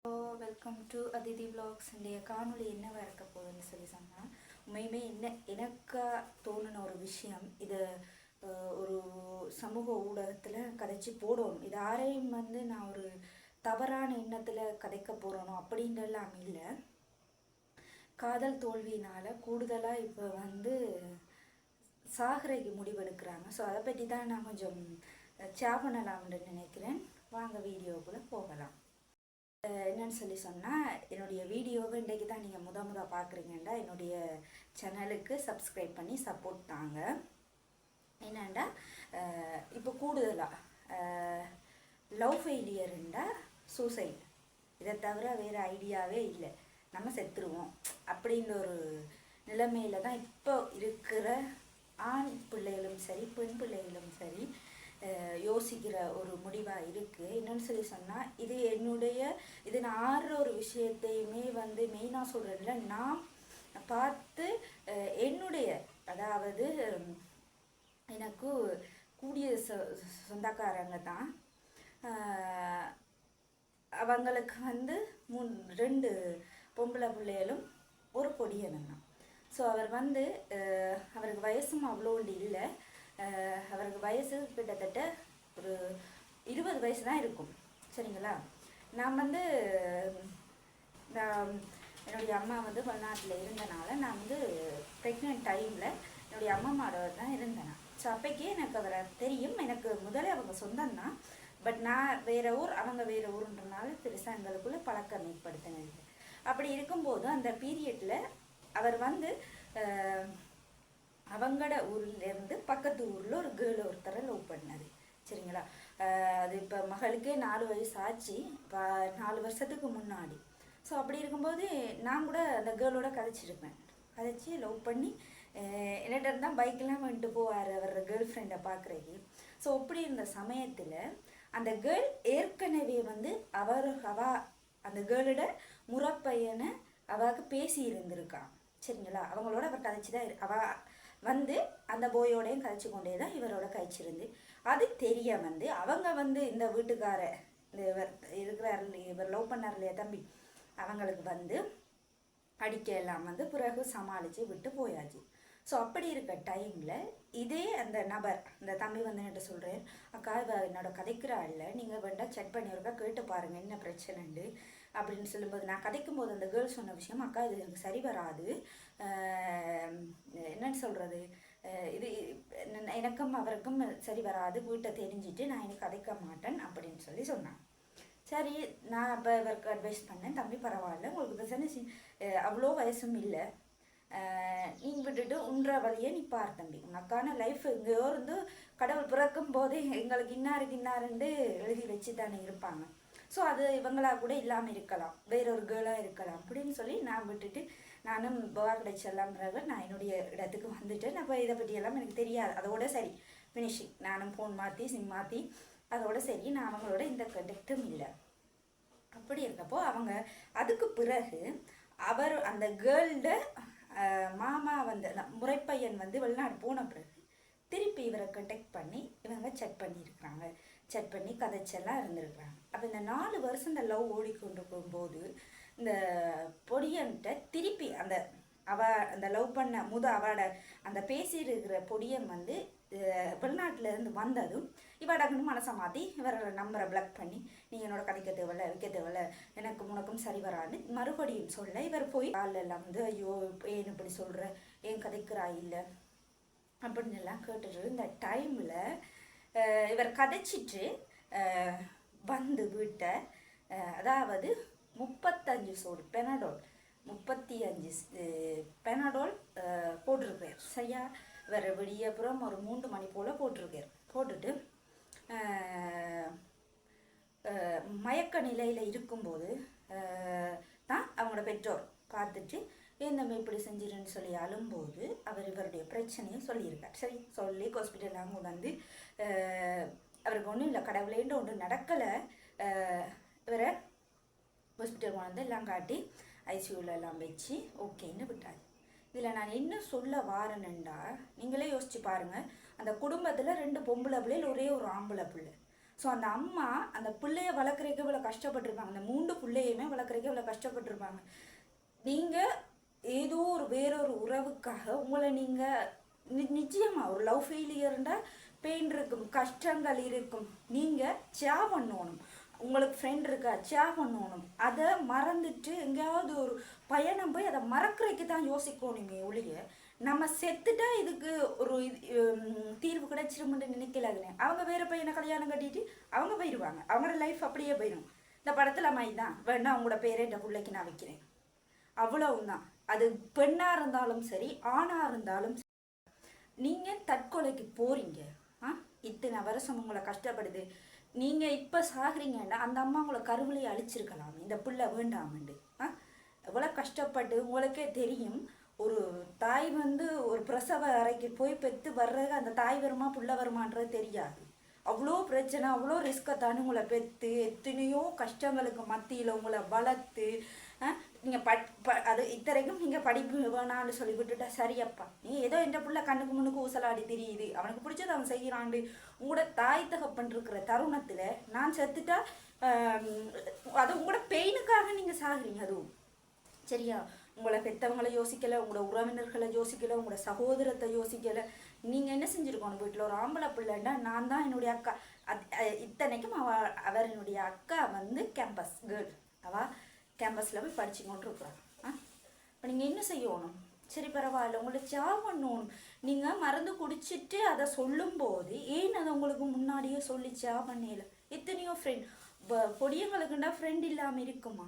Welcome to Aditi vlogs. இன்றைய காணொளி என்னவா இருக்க போகுதுன்னு சொன்னால் உண்மையுமே எனக்கு தோணுன ஒரு விஷயம். இது ஒரு சமூக ஊடகத்தில் கதைச்சி போடணும். இது யாரையும் நான் ஒரு தவறான எண்ணத்தில் கதைக்க போகிறோனோ அப்படின்றலாம் இல்லை. காதல் தோல்வியினால் கூடுதலாக இப்போ சாகரைக்கு முடிவெடுக்கிறாங்க. ஸோ அதை பற்றி தான் நான் கொஞ்சம் பண்ணலாம்னு நினைக்கிறேன். வாங்க வீடியோக்குள்ளே போகலாம். என்னன்னு சொன்னால், என்னுடைய வீடியோவை இன்றைக்கு தான் நீங்கள் முத பார்க்குறீங்கண்டா என்னுடைய சேனலுக்கு சப்ஸ்கிரைப் பண்ணி சப்போர்ட் தாங்க. என்னண்டா இப்போ கூடுதலாக லவ் ஃபெயிலியருண்டா சூசைட், இதை தவிர வேறு ஐடியாவே இல்லை. நம்ம செத்துருவோம் அப்படின்ற ஒரு நிலைமையில தான் இப்போ இருக்கிற ஆண் பிள்ளைகளும் சரி பெண் பிள்ளைகளும் சரி யோசிக்கிற ஒரு முடிவாக இருக்குது. என்னன்னு சொன்னால், இது நான் ஆடுற ஒரு விஷயத்தையுமே மெயினாக சொல்கிறதில்ல, நான் பார்த்து என்னுடைய அதாவது எனக்கு கூடிய சொந்தக்காரங்க தான். அவங்களுக்கு 2 பொம்பளை பிள்ளைகளும் ஒரு பொடியனும் தான். ஸோ அவர் அவருக்கு வயசும் அவ்வளோ இல்லை. அவருக்கு வயசு கிட்டத்தட்ட ஒரு 20 வயசு தான் இருக்கும். சரிங்களா? நான் என்னுடைய அம்மா வெளிநாட்டில் இருந்தனால நான் ப்ரெக்னென்ட் டைமில் என்னுடைய அம்மாவோட தான் இருந்தேன். ஸோ அப்போக்கே எனக்கு அவரை தெரியும். எனக்கு முதல்ல அவங்க சொந்தம்தான். பட் நான் வேறு ஊர், அவங்க வேறு ஊருன்றனால பெருசாக எங்களுக்குள்ளே பழக்கம் ஏற்படுத்தினது. அப்படி இருக்கும்போது அந்த பீரியடில் அவர் அவங்களோட ஊர்லேருந்து பக்கத்து ஊரில் ஒரு கேர்ள் ஒருத்தரை லவ் பண்ணார். சரிங்களா? அது இப்போ மகளுக்கே 4 வயசு ஆச்சு, 4 வருஷத்துக்கு முன்னாடி. ஸோ அப்படி இருக்கும்போது நான் கூட அந்த கேர்ளோட கதைச்சி லவ் பண்ணி என்னட்ட இருந்தால் பைக்கெலாம் வந்துட்டு போவார் அவர் கேர்ள் ஃப்ரெண்டை பார்க்குறதுக்கு. ஸோ அப்படி இருந்த சமயத்தில் அந்த கேர்ள் ஏற்கனவே அந்த கேர்ளோட முறப்பையனை அவளுக்கு பேசி இருந்திருக்கான். சரிங்களா? அவங்களோட அவர் கதைச்சி தான் அந்த போயோடையும் கழிச்சு கொண்டே தான் இவரோட கழிச்சிருந்து. அது தெரிய அவங்க இந்த வீட்டுக்கார இவர் இருக்கிறார், இவர் லவ் பண்ணார் இல்லையா தம்பி, அவங்களுக்கு அடிக்க எல்லாம் பிறகு சமாளித்து விட்டு போயாச்சு. ஸோ அப்படி இருக்க டைமில் இதே அந்த நபர், அந்த தம்பி என்கிட்ட சொல்கிறேன், அக்கா இவ என்னோட கதைக்கிறா இல்லை, நீங்கள் வேண்டாம் செக் பண்ணியிருக்கா, கேட்டு பாருங்கள் என்ன பிரச்சனைண்டு அப்படின்னு சொல்லும்போது, நான் கதைக்கும் போது அந்த கேர்ள் சொன்ன விஷயம், அக்கா இது எனக்கு சரி வராது, என்னன்னு சொல்கிறது, இது எனக்கும் அவருக்கும் சரி வராது, வீட்டை தெரிஞ்சுட்டு நான் எனக்கு கதைக்க மாட்டேன் அப்படின்னு சொன்னான். சரி, நான் அப்போ இவருக்கு அட்வைஸ் பண்ணேன், தம்பி பரவாயில்ல, உங்களுக்கு பிரச்சனை அவ்வளோ வயசும் இல்லை, நீ விட்டுட்டு உன்ற வழியை நீ பார் தம்பி, உனக்கான லைஃப் எங்கேயோ கடவுள் பிறக்கும் போதே எங்களுக்கு இன்னாருண்டு எழுதி வச்சு தானே இருப்பாங்க. ஸோ அது இவங்களா கூட இல்லாமல் இருக்கலாம், வேறொரு கேர்ளாக இருக்கலாம் அப்படின்னு சொல்லி நான் விட்டுட்டு நானும் பவா கிடைச்செல்லாம்ன்றவர் நான் என்னுடைய இடத்துக்கு வந்துட்டேன். அப்போ இதை பற்றியெல்லாம் எனக்கு தெரியாது. அதோட சரி, ஃபினிஷிங். நானும் ஃபோன் மாற்றி சிம் மாற்றி அதோட சரி, நான் அவங்களோட இந்த கண்டக்டும் இல்லை. அப்படி இருக்கப்போ அவங்க அதுக்கு பிறகு அவர் அந்த கேர்ள்ட மாமா முறைப்பையன் வெளிநாடு போன பிறகு திருப்பி இவரை கண்டெக்ட் பண்ணி இவங்க செக் பண்ணியிருக்கிறாங்க. செக் பண்ணி கதைச்செல்லாம் இருந்திருக்கிறாங்க. அப்போ இந்த 4 வருஷம் இந்த லவ் ஓடிக்கொண்டு போகும்போது இந்த பொடியன்கிட்ட திருப்பி அந்த லவ் பண்ண அவளோட அந்த பேசியிருக்கிற பொடியன் வெளிநாட்டிலேருந்து வந்ததும் இவடக்குன்னு மனசை மாற்றி இவரோட நம்பரை பிளாக் பண்ணி, நீங்கள் என்னோட கதைக்க தேவையில்ல, வைக்க தேவையில்ல, எனக்கு உனக்கும் சரி வரான்னு மறுபடியும் சொல்ல, இவர் போய் ஆளெல்லாம் ஐயோ ஏன் இப்படி சொல்கிற, ஏன் கதைக்கிறா இல்லை அப்படின்னு எல்லாம் கேட்டுட்டு இந்த டைமில் இவர் கதைச்சிட்டு வீட்டை அதாவது 35 சோடு பெனடோல் 35 பெனடோல் போட்டிருக்கார். சரியா? வேறு விடியப்புறம் ஒரு 3 மணி போல் போட்டுட்டு மயக்க நிலையில் இருக்கும்போது தான் அவங்களோட பெற்றோர் பார்த்துட்டு ஏன் நம்ம இப்படி செஞ்சிருன்னு சொல்லி அழும்போது அவர் இவருடைய பிரச்சனையை சொல்லியிருக்கார். சரி, சொல்லி ஹாஸ்பிட்டல்லாம் கொண்டு அவருக்கு ஒன்றும் இல்லை, கடவுளேன்ற ஒன்று நடக்கலை, இவரை ஹாஸ்பிட்டல் கொண்டு எல்லாம் காட்டி ஐசியூவில் எல்லாம் வச்சு ஓகேன்னு விட்டார். இதில் நான் என்ன சொல்ல வாரேன்னுண்டா, நீங்களே யோசிச்சு பாருங்கள், அந்த குடும்பத்தில் 2 பொம்பளை பிள்ளைகள், ஒரே ஒரு ஆம்பளை பிள்ளை. ஸோ அந்த அம்மா அந்த பிள்ளைய வளர்க்குறதுக்கு இவ்வளோ கஷ்டப்பட்டிருப்பாங்க, அந்த 3 பிள்ளையுமே வளர்க்குறதுக்கு இவ்வளோ கஷ்டப்பட்டிருப்பாங்க. நீங்கள் ஏதோ ஒரு வேறொரு உறவுக்காக உங்களை நீங்கள் நிச்சயமாக ஒரு லவ் ஃபெயிலியர்ண்டா பெயின் இருக்கும், கஷ்டங்கள் இருக்கும், நீங்கள் சேவ் பண்ணணும். உங்களுக்கு ஃப்ரெண்ட் இருக்கா, சேவ் பண்ணணும். அதை மறந்துட்டு எங்கேயாவது ஒரு பயணம் போய் அதை மறக்கிறதுக்கு தான் யோசிக்கணுமே ஒழிய நம்ம செத்துட்டா இதுக்கு ஒரு தீர்வு கிடைச்சிருமுன்னு நினைக்கலாதுனே. அவங்க வேற பையனை கல்யாணம் கட்டிட்டு அவங்க போயிடுவாங்க, அவங்களோட லைஃப் அப்படியே போயிடும். இந்த படத்தில் மாதிரி தான், வேணா அவங்களோட பேரை இந்த பிள்ளைக்கு நான் வைக்கிறேன், அவ்வளவுதான். அது பெண்ணாக இருந்தாலும் சரி ஆணாக இருந்தாலும் சரி, நீங்கள் தற்கொலைக்கு போறீங்க. இத்தனை வருஷம் உங்களை கஷ்டப்படுது, நீங்கள் இப்போ சாகுறீங்கன்னா அந்த அம்மா உங்களை கருவிலையை அழிச்சிருக்கலாம், இந்த பிள்ளை வேண்டாமண்டு. எவ்வளோ கஷ்டப்பட்டு உங்களுக்கே தெரியும். ஒரு தாய் ஒரு பிரசவ அறைக்கு போய் பெற்று வர்றது அந்த தாய் வருமா புள்ள வருமானது தெரியாது. அவ்வளோ பிரச்சனை, அவ்வளோ ரிஸ்கை தானே உங்களை பெற்று எத்தனையோ கஷ்டங்களுக்கு மத்தியில் உங்களை வளர்த்து நீங்கள் அது இத்தனைக்கும் நீங்கள் படிப்பு வேணான்னு சொல்லி விட்டுட்டா சரியப்பா, நீ ஏதோ இந்த பிள்ளை கண்ணுக்கு முன்னுக்கு ஊசலாடி தெரியுது, அவனுக்கு பிடிச்சது அவன் செய்கிறாண்டு உங்களோட தாய் தகப்பன் இருக்கிற தருணத்தில் நான் செத்துட்டா அது உங்களோட பெயினுக்காக நீங்கள் சாகுறீங்க. அதுவும் சரியா? உங்களை பெற்றவங்களை யோசிக்கலை, உங்களோட உறவினர்களை யோசிக்கலை, உங்களோட சகோதரத்தை யோசிக்கலை. நீங்கள் என்ன செஞ்சுருக்கணும்? வீட்டில் ஒரு ஆம்பளை பிள்ளைன்னா நான் தான் என்னுடைய அக்கா. இத்தனைக்கும் அவர் என்னுடைய அக்கா கேம்பஸ் கேர்ள், அவள் கேம்பஸில் போய் படிச்சு கொண்டு இருக்கிறான். இப்போ நீங்கள் என்ன செய்யணும்? சரி பரவாயில்ல, உங்களை ஜாப் பண்ணணும். நீங்கள் மருந்து குடிச்சிட்டு அதை சொல்லும்போது ஏன் அதை உங்களுக்கு முன்னாடியே சொல்லி ஜாப் பண்ணல? எத்தனையோ ஃப்ரெண்ட் பொடியங்களுக்குண்டா ஃப்ரெண்ட் இல்லாமல் இருக்குமா?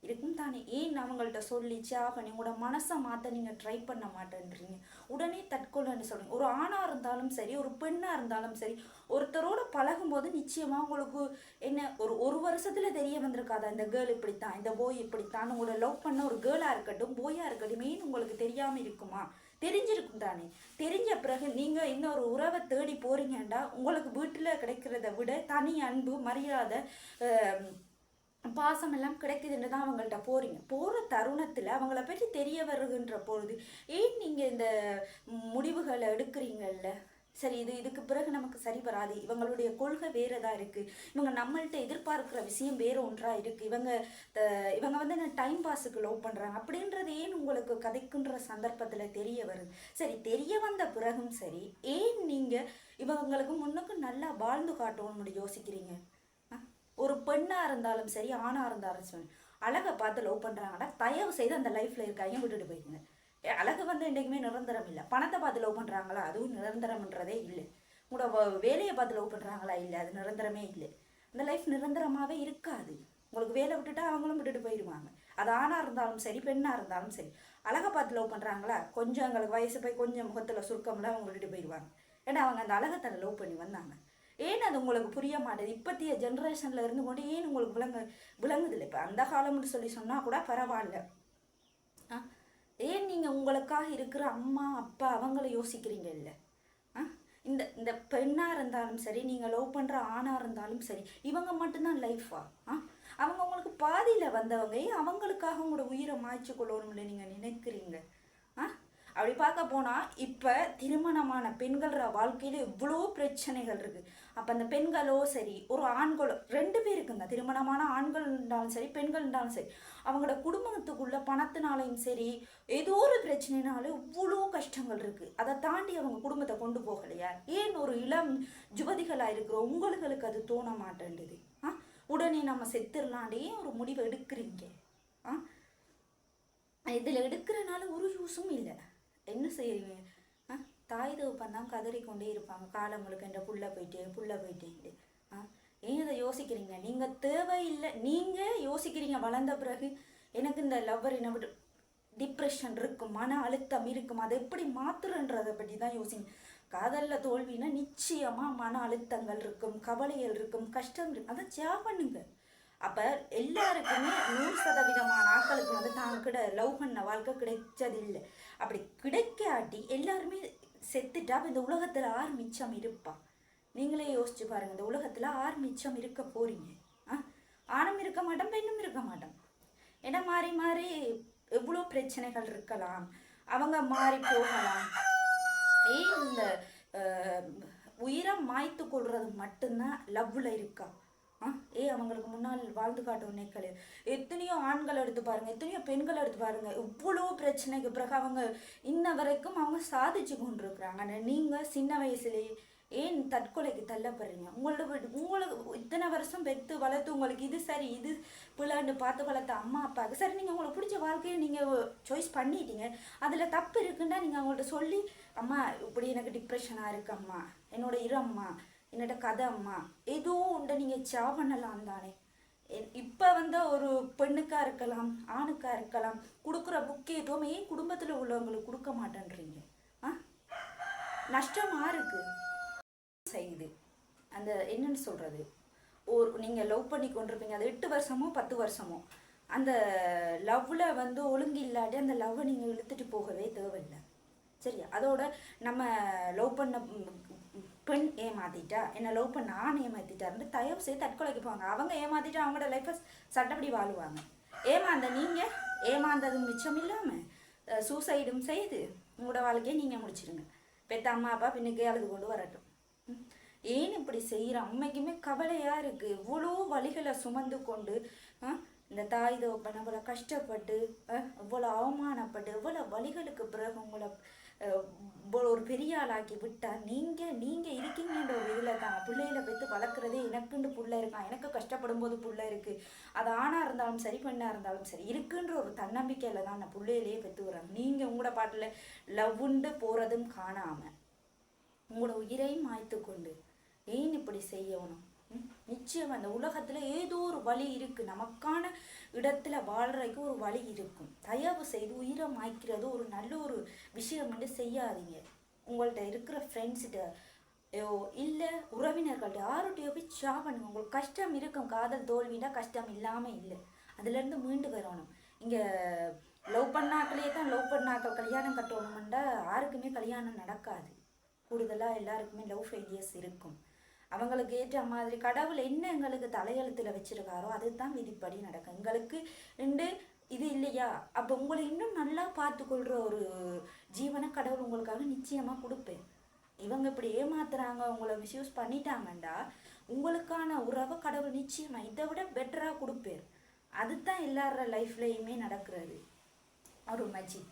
இருக்கும் தானே. ஏன் அவங்கள்ட்ட சொல்லி பண்ணி உங்களோட மனசை மாற்ற நீங்கள் ட்ரை பண்ண மாட்டேன்றீங்க? உடனே தற்கொலைன்னு சொல்லுங்க. ஒரு ஆணாக இருந்தாலும் சரி, ஒரு பெண்ணாக இருந்தாலும் சரி, ஒருத்தரோட பழகும்போது நிச்சயமாக உங்களுக்கு என்ன ஒரு வருஷத்தில் தெரிய வந்திருக்காதா இந்த கேர்ள் இப்படித்தான், இந்த போய் இப்படித்தான். உங்களோட லவ் பண்ண ஒரு கேர்ளாக இருக்கட்டும் போயாக இருக்கட்டும் ஏன் உங்களுக்கு தெரியாமல் இருக்குமா? தெரிஞ்சிருக்கும் தானே. தெரிஞ்ச பிறகு நீங்கள் இன்னொரு உறவை தேடி போறீங்கண்டா உங்களுக்கு வீட்டில் கிடைக்கிறத விட தனி அன்பு மரியாதை பாசம் எல்லாம் கிடைக்குதுன்னு தான் அவங்கள்ட்ட போகிற தருணத்தில் அவங்கள பற்றி தெரிய வருகின்ற பொழுது ஏன் நீங்கள் இந்த முடிவுகளை எடுக்கிறீங்கல்ல? சரி, இதுக்கு பிறகு நமக்கு சரி வராது, இவங்களுடைய கொள்கை வேறதாக இருக்குது, இவங்க நம்மள்கிட்ட எதிர்பார்க்குற விஷயம் வேறு ஒன்றாக இருக்குது, இவங்க என்ன டைம் பாஸுக்கு லவ் பண்ணுறாங்க அப்படின்றது ஏன் உங்களுக்கு கதைக்குன்ற சந்தர்ப்பத்தில் தெரிய வருது. சரி, தெரிய வந்த பிறகும் சரி, ஏன் நீங்கள் இவங்களுக்கு முன்னுக்கு நல்லா வாழ்ந்து காட்டணும்னு யோசிக்கிறீங்க? ஒரு பெண்ணாக இருந்தாலும் சரி ஆணாக இருந்தாலும் சரி, அழகை பார்த்து லவ் பண்ணுறாங்கன்னா தயவு செய்து அந்த லைஃப்பில் இருக்காங்க விட்டுட்டு போயிருங்க. அழகு என்றைக்குமே நிரந்தரம் இல்லை. பணத்தை பார்த்து லவ் பண்ணுறாங்களா? அதுவும் நிரந்தரம்ன்றதே இல்லை. உங்களோட வேலையை பார்த்து லவ் பண்ணுறாங்களா? இல்லை, அது நிரந்தரமே இல்லை. அந்த லைஃப் நிரந்தரமாகவே இருக்காது. உங்களுக்கு வேலை விட்டுட்டா அவங்களும் விட்டுட்டு போயிடுவாங்க. அது ஆணாக இருந்தாலும் சரி பெண்ணாக இருந்தாலும் சரி. அழகை பார்த்து லவ் பண்ணுறாங்களா? கொஞ்சம் எங்களுக்கு வயசு போய் கொஞ்சம் முகத்தில் சுருக்கம்லாம் அவங்க விட்டுட்டு போயிடுவாங்க. ஏன்னா அவங்க அந்த அழகத்தை லவ் பண்ணி வந்தாங்க. ஏன் அது உங்களுக்கு புரிய மாட்டேது? இப்போத்திய ஜென்ரேஷனில் இருந்து கொண்டு ஏன் உங்களுக்கு விளங்குதில்லை? இப்போ அந்த காலம்னு சொல்லி சொன்னால் கூட பரவாயில்ல. ஏன் நீங்கள் உங்களுக்காக இருக்கிற அம்மா அப்பா அவங்கள யோசிக்கிறீங்க இல்லை? இந்த பெண்ணாக இருந்தாலும் சரி, நீங்கள் லவ் பண்ணுற ஆணாக இருந்தாலும் சரி, இவங்க மட்டும்தான் லைஃபா? அவங்க உங்களுக்கு பாதியில் வந்தவங்க அவங்களுக்காக உங்களோட உயிரை மாய்ச்சி கொள்ளணும்னு நீங்கள் நினைக்கிறீங்க? அப்படி பார்க்க போனால் இப்போ திருமணமான பெண்களோட வாழ்க்கையில் எவ்வளோ பிரச்சனைகள் இருக்குது. அப்போ அந்த பெண்களோ சரி ஒரு ஆண்களோ 2 பேருக்குங்க, திருமணமான ஆண்கள் இருந்தாலும் சரி பெண்கள் இருந்தாலும் சரி, அவங்களோட குடும்பத்துக்குள்ள பணத்தினாலையும் சரி ஏதோ ஒரு பிரச்சனைனாலும் இவ்வளோ கஷ்டங்கள் இருக்குது. அதை தாண்டி அவங்க குடும்பத்தை கொண்டு போகலையா? ஏன் ஒரு இளம் யுவதிகளாக இருக்கிற உங்களுக்கு அது தோண மாட்டேன்டுது? உடனே நம்ம செத்துடலாண்டே ஒரு முடிவை எடுக்கிறீங்க. இதில் எடுக்கிறனால ஒரு யூஸும் இல்லை. என்ன செய்யறீங்க? தாய் தகப்பன் தான் கதறிக்கொண்டே இருப்பாங்க காலம் முழுக்க, என்ற புள்ள போயிட்டேன்ட்டு. ஏன் இதை யோசிக்கிறீங்க? நீங்கள் தேவையில்லை. நீங்கள் யோசிக்கிறீங்க வளர்ந்த பிறகு எனக்கு இந்த லவ்வர் என்ன விட்டு டிப்ரெஷன் இருக்கும், மன அழுத்தம் இருக்கும், அதை எப்படி மாற்றுறன்றதை பற்றி தான் யோசிங்க. காதலில் தோல்வினா நிச்சயமாக மன அழுத்தங்கள் இருக்கும், கவலைகள் இருக்கும், கஷ்டம் இருக்கும். அதை ஜாப் பண்ணுங்க. அப்போ எல்லாருக்குமே 100% ஆட்களுக்கு தாங்கிட்ட லவ் பண்ண வாழ்க்கை கிடைச்சதில்லை. அப்படி கிடைக்காட்டி எல்லாருமே செத்துட்டா இந்த உலகத்தில் ஆறு மிச்சம் இருப்பா? நீங்களே யோசிச்சு பாருங்க. இந்த உலகத்தில் ஆறு மிச்சம் இருக்க போறீங்க? ஆணும் இருக்க மாட்டோம், பெண்ணும் இருக்க மாட்டோம். ஏன்னா மாறி மாறி எவ்வளோ பிரச்சனைகள் இருக்கலாம், அவங்க மாறி போகலாம். இந்த உயிரை மாய்த்து கொள்றது மட்டும்தான் லவ்வில் இருக்கா? அவங்களுக்கு முன்னால் வாழ்ந்து காட்டும் நேக்கள் எத்தனையோ ஆண்கள் எடுத்து பாருங்க, எத்தனையோ பெண்கள் எடுத்து பாருங்க, இவ்வளோ பிரச்சனைக்கு பிறகு அவங்க இன்ன வரைக்கும் அவங்க சாதிச்சு கொண்டிருக்கிறாங்க. நீங்க சின்ன வயசுலேயே ஏன் தற்கொலைக்கு தள்ளப்படுறீங்க? உங்களுக்கு இத்தனை வருஷம் பெற்று வளர்த்து உங்களுக்கு இது சரி இது பிள்ளைன்னு பார்த்து வளர்த்த அம்மா அப்பாவுக்கு சரி, நீங்கள் உங்களுக்கு பிடிச்ச வாழ்க்கையை நீங்கள் சாய்ஸ் பண்ணிட்டீங்க, அதில் தப்பு இருக்குன்னா நீங்கள் அவங்கள்ட்ட சொல்லி, அம்மா இப்படி எனக்கு டிப்ரெஷனாக இருக்கு அம்மா, என்னோட அம்மா, என்னோட கதை அம்மா, ஏதோ உண்டை நீங்கள் சா பண்ணலாம் தானே. இப்போ ஒரு பெண்ணுக்கா இருக்கலாம் ஆணுக்கா இருக்கலாம் கொடுக்குற முக்கியத்துவம் ஏன் குடும்பத்தில் உள்ளவங்களுக்கு கொடுக்க மாட்டேன்றீங்க? நஷ்டமாக இருக்கு செய்யுது. அந்த என்னன்னு சொல்றது, நீங்கள் லவ் பண்ணி கொண்டிருப்பீங்க, அது 8 வருஷமோ 10 வருஷமோ, அந்த லவ்வில் ஒழுங்கு இல்லாட்டி அந்த லவ்வை நீங்கள் இழுத்துட்டு போகவே தேவையில்லை. சரியா? அதோட நம்ம லவ் பண்ண பெண் ஏமாத்திட்டா, என்ன லவ் பண்ண ஆண் ஏமாத்திட்டாருன்னு தயவு செய்து தற்கொலைக்கு போவாங்க. அவங்க ஏமாத்திட்டு அவங்களோட லைஃப்பை சட்டப்படி வாழுவாங்க. ஏமாந்த நீங்கள் ஏமாந்ததும் மிச்சம் இல்லாமல் சூசைடும் செய்து உங்களோட வாழ்க்கையை நீங்கள் முடிச்சிடுங்க. பெத்த அம்மா அப்பா பின்னுக்கே அழுது கொண்டு வரட்டும். ஏன் இப்படி செய்கிறோம்? உண்மைக்குமே கவலையாக இருக்குது. இவ்வளோ வழிகளை சுமந்து கொண்டு இந்த தாய் தோப்பன் இவ்வளோ கஷ்டப்பட்டு இவ்வளோ அவமானப்பட்டு இவ்வளோ வழிகளுக்கு பிறகு உங்களை ஒரு பெரிய ஆளாக்கி விட்டா நீங்கள் இருக்கீங்கன்ற ஒரு இதில் தான் பிள்ளைகளை பெற்று வளர்க்குறதே எனக்குன்னு பிள்ளை இருக்கான், எனக்கு கஷ்டப்படும் போது பிள்ளை இருக்குது, அது ஆணாக இருந்தாலும் சரி பெண்ணாக இருந்தாலும் சரி இருக்குன்ற ஒரு தன்னம்பிக்கையில் தான் அந்த பிள்ளையிலேயே பெற்று வராங்க. நீங்கள் உங்களோட பாட்டில் லவ்வுண்டு போகிறதும் காணாமல் உங்களோட உயிரையும் மாய்த்து கொண்டு ஏன் இப்படி செய்யணும்? நிச்சயம் அந்த உலகத்துல ஏதோ ஒரு வழி இருக்கு, நமக்கான இடத்துல வாழ்றதுக்கு ஒரு வழி இருக்கும். தயவு செய்து உயிரை மாய்க்கிறது ஒரு நல்ல ஒரு விஷயம் வந்து செய்யாதீங்க. உங்கள்கிட்ட இருக்கிற ஃப்ரெண்ட்ஸ்கிட்ட இல்லை உறவினர்கள்ட்ட யார்கிட்டயோ போய் சா பண்ணுங்க. உங்களுக்கு கஷ்டம் இருக்கும், காதல் தோல்வினா கஷ்டம் இல்லாமல் இல்லை, அதுலேருந்து மீண்டு வரணும். இங்கே லவ் பண்ணாக்களே தான் லவ் பண்ணாக்கள் கல்யாணம் கட்டணும்னா யாருக்குமே கல்யாணம் நடக்காது. கூடுதலாக எல்லாருக்குமே லவ் ஃபெயிலியர்ஸ் இருக்கும். அவங்களுக்கு ஏற்ற மாதிரி கடவுள் என்ன எங்களுக்கு தலையெழுத்தில் வச்சிருக்காரோ அதுதான் விதிப்படி நடக்கும். எங்களுக்கு இது இல்லையா, அப்போ உங்களை இன்னும் நல்லா பார்த்துக்கொள்கிற ஒரு ஜீவனை கடவுள் உங்களுக்காக நிச்சயமாக கொடுப்பேன். இவங்க இப்படி ஏமாத்துறாங்க, உங்களை மிஸ்யூஸ் பண்ணிட்டாங்கண்டா உங்களுக்கான உறவை கடவுள் நிச்சயமாக இதை விட பெட்டராக கொடுப்பேன். அதுதான் எல்லார லைஃப்லேயுமே நடக்கிறது ஒரு மேஜிக்.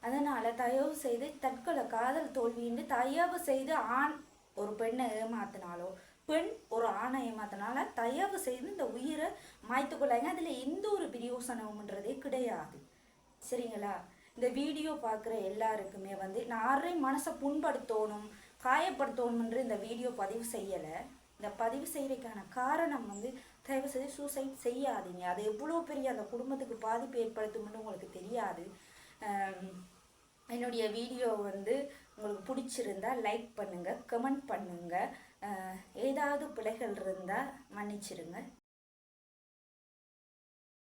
அதனால் தயவு செய்து தற்கொலை காதல் தோல்வின்னு தயவு செய்து ஆண் ஒரு பெண்ணை ஏமாத்தினாலோ பெண் ஒரு ஆணை ஏமாத்தினால தயவு செய்து இந்த உயிரை மாய்த்து கொள்ளாங்க. அதில் எந்த ஒரு பிரயோசனம்ன்றதே கிடையாது. சரிங்களா? இந்த வீடியோ பார்க்குற எல்லாருக்குமே நான் யாரையும் மனசை புண்படுத்தணும் காயப்படுத்தணும்ன்ற இந்த வீடியோ பதிவு செய்யலை. இந்த பதிவு செய்யறதுக்கான காரணம் தயவு செய்து சூசைட் செய்யாதீங்க. அது எவ்வளோ பெரிய அந்த குடும்பத்துக்கு பாதிப்பு ஏற்படுத்தும்னு உங்களுக்கு தெரியாது. என்னுடைய வீடியோ உங்களுக்கு பிடிச்சிருந்தா லைக் பண்ணுங்கள், கமெண்ட் பண்ணுங்கள். ஏதாவது பிழைகள் இருந்தால் மன்னிச்சிடுங்க.